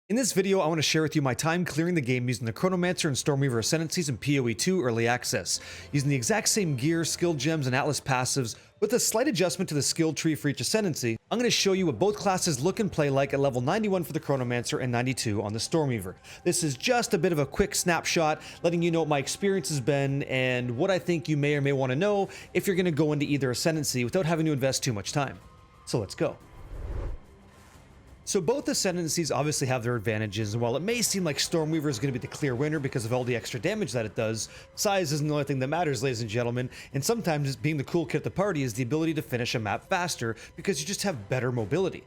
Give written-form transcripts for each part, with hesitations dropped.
In this video, I want to share with you my time clearing the game using the Chronomancer and Stormweaver Ascendancies in PoE 2 Early Access, using the exact same gear, skill gems, and Atlas passives, with a slight adjustment to the skill tree for each Ascendancy. I'm going to show you what both classes look and play like at level 91 for the Chronomancer and 92 on the Stormweaver. This is just a bit of a quick snapshot, letting you know what my experience has been and what I think you may or may want to know if you're going to go into either Ascendancy without having to invest too much time. So let's go. So both Ascendancies obviously have their advantages, and while it may seem like Stormweaver is going to be the clear winner because of all the extra damage that it does, size isn't the only thing that matters, ladies and gentlemen, and sometimes being the cool kid at the party is the ability to finish a map faster because you just have better mobility.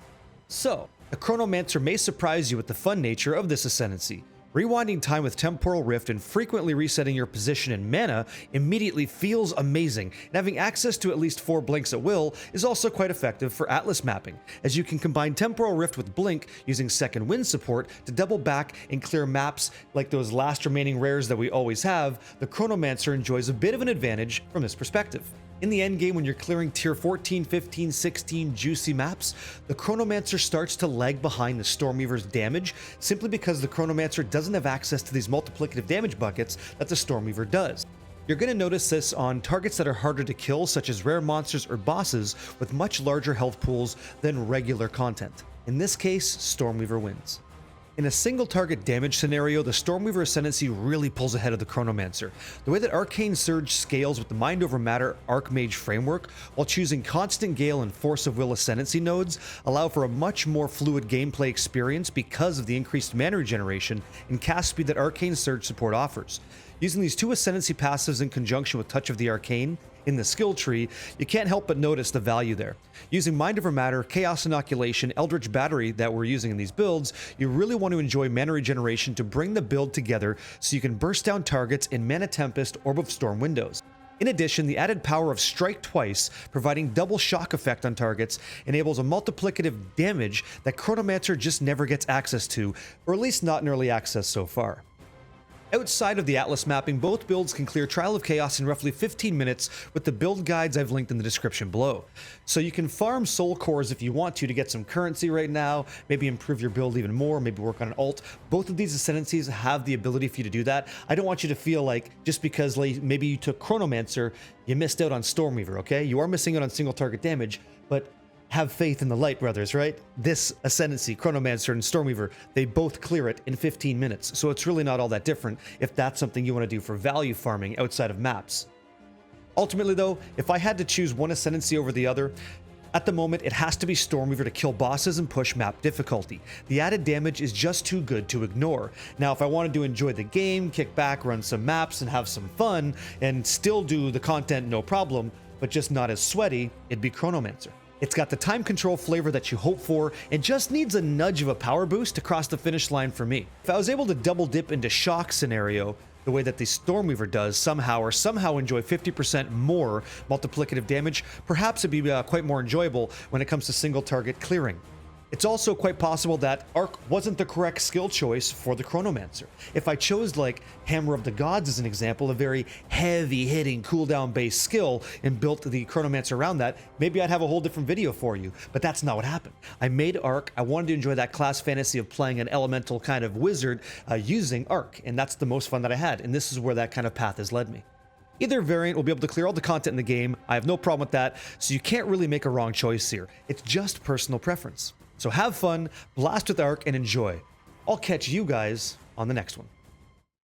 So, the Chronomancer may surprise you with the fun nature of this Ascendancy. Rewinding time with Temporal Rift and frequently resetting your position in mana immediately feels amazing, and having access to at least 4 blinks at will is also quite effective for Atlas mapping, as you can combine Temporal Rift with Blink using second wind support to double back and clear maps like those last remaining rares that we always have. The Chronomancer enjoys a bit of an advantage from this perspective. In the endgame, when you're clearing tier 14, 15, 16 juicy maps, the Chronomancer starts to lag behind the Stormweaver's damage simply because the Chronomancer doesn't have access to these multiplicative damage buckets that the Stormweaver does. You're going to notice this on targets that are harder to kill, such as rare monsters or bosses with much larger health pools than regular content. In this case, Stormweaver wins. In a single target damage scenario, the Stormweaver Ascendancy really pulls ahead of the Chronomancer. The way that Arcane Surge scales with the Mind Over Matter Archmage framework, while choosing Constant Gale and Force of Will Ascendancy nodes, allow for a much more fluid gameplay experience because of the increased mana regeneration and cast speed that Arcane Surge support offers. Using these two Ascendancy passives in conjunction with Touch of the Arcane in the skill tree, you can't help but notice the value there. Using Mind Over Matter, Chaos Inoculation, Eldritch Battery that we're using in these builds, you really want to enjoy mana regeneration to bring the build together so you can burst down targets in Mana Tempest, Orb of Storm windows. In addition, the added power of Strike Twice, providing double shock effect on targets, enables a multiplicative damage that Chronomancer just never gets access to, or at least not in early access so far. Outside of the Atlas mapping, both builds can clear Trial of Chaos in roughly 15 minutes with the build guides I've linked in the description below. So you can farm soul cores if you want to get some currency right now, maybe improve your build even more, maybe work on an ult. Both of these Ascendancies have the ability for you to do that. I don't want you to feel like just because maybe you took Chronomancer, you missed out on Stormweaver, okay? You are missing out on single target damage, but have faith in the Light Brothers, right? This Ascendancy, Chronomancer, and Stormweaver, they both clear it in 15 minutes, so it's really not all that different if that's something you want to do for value farming outside of maps. Ultimately though, if I had to choose one Ascendancy over the other, at the moment it has to be Stormweaver to kill bosses and push map difficulty. The added damage is just too good to ignore. Now if I wanted to enjoy the game, kick back, run some maps, and have some fun, and still do the content no problem, but just not as sweaty, it'd be Chronomancer. It's got the time control flavor that you hope for and just needs a nudge of a power boost to cross the finish line for me. If I was able to double dip into shock scenario the way that the Stormweaver does somehow enjoy 50% more multiplicative damage, perhaps it'd be quite more enjoyable when it comes to single target clearing. It's also quite possible that Arc wasn't the correct skill choice for the Chronomancer. If I chose like Hammer of the Gods as an example, a very heavy hitting cooldown based skill, and built the Chronomancer around that, maybe I'd have a whole different video for you, but that's not what happened. I made Arc, I wanted to enjoy that class fantasy of playing an elemental kind of wizard using Arc, and that's the most fun that I had, and this is where that kind of path has led me. Either variant will be able to clear all the content in the game, I have no problem with that, so you can't really make a wrong choice here. It's just personal preference. So have fun, blast with Arc, and enjoy. I'll catch you guys on the next one.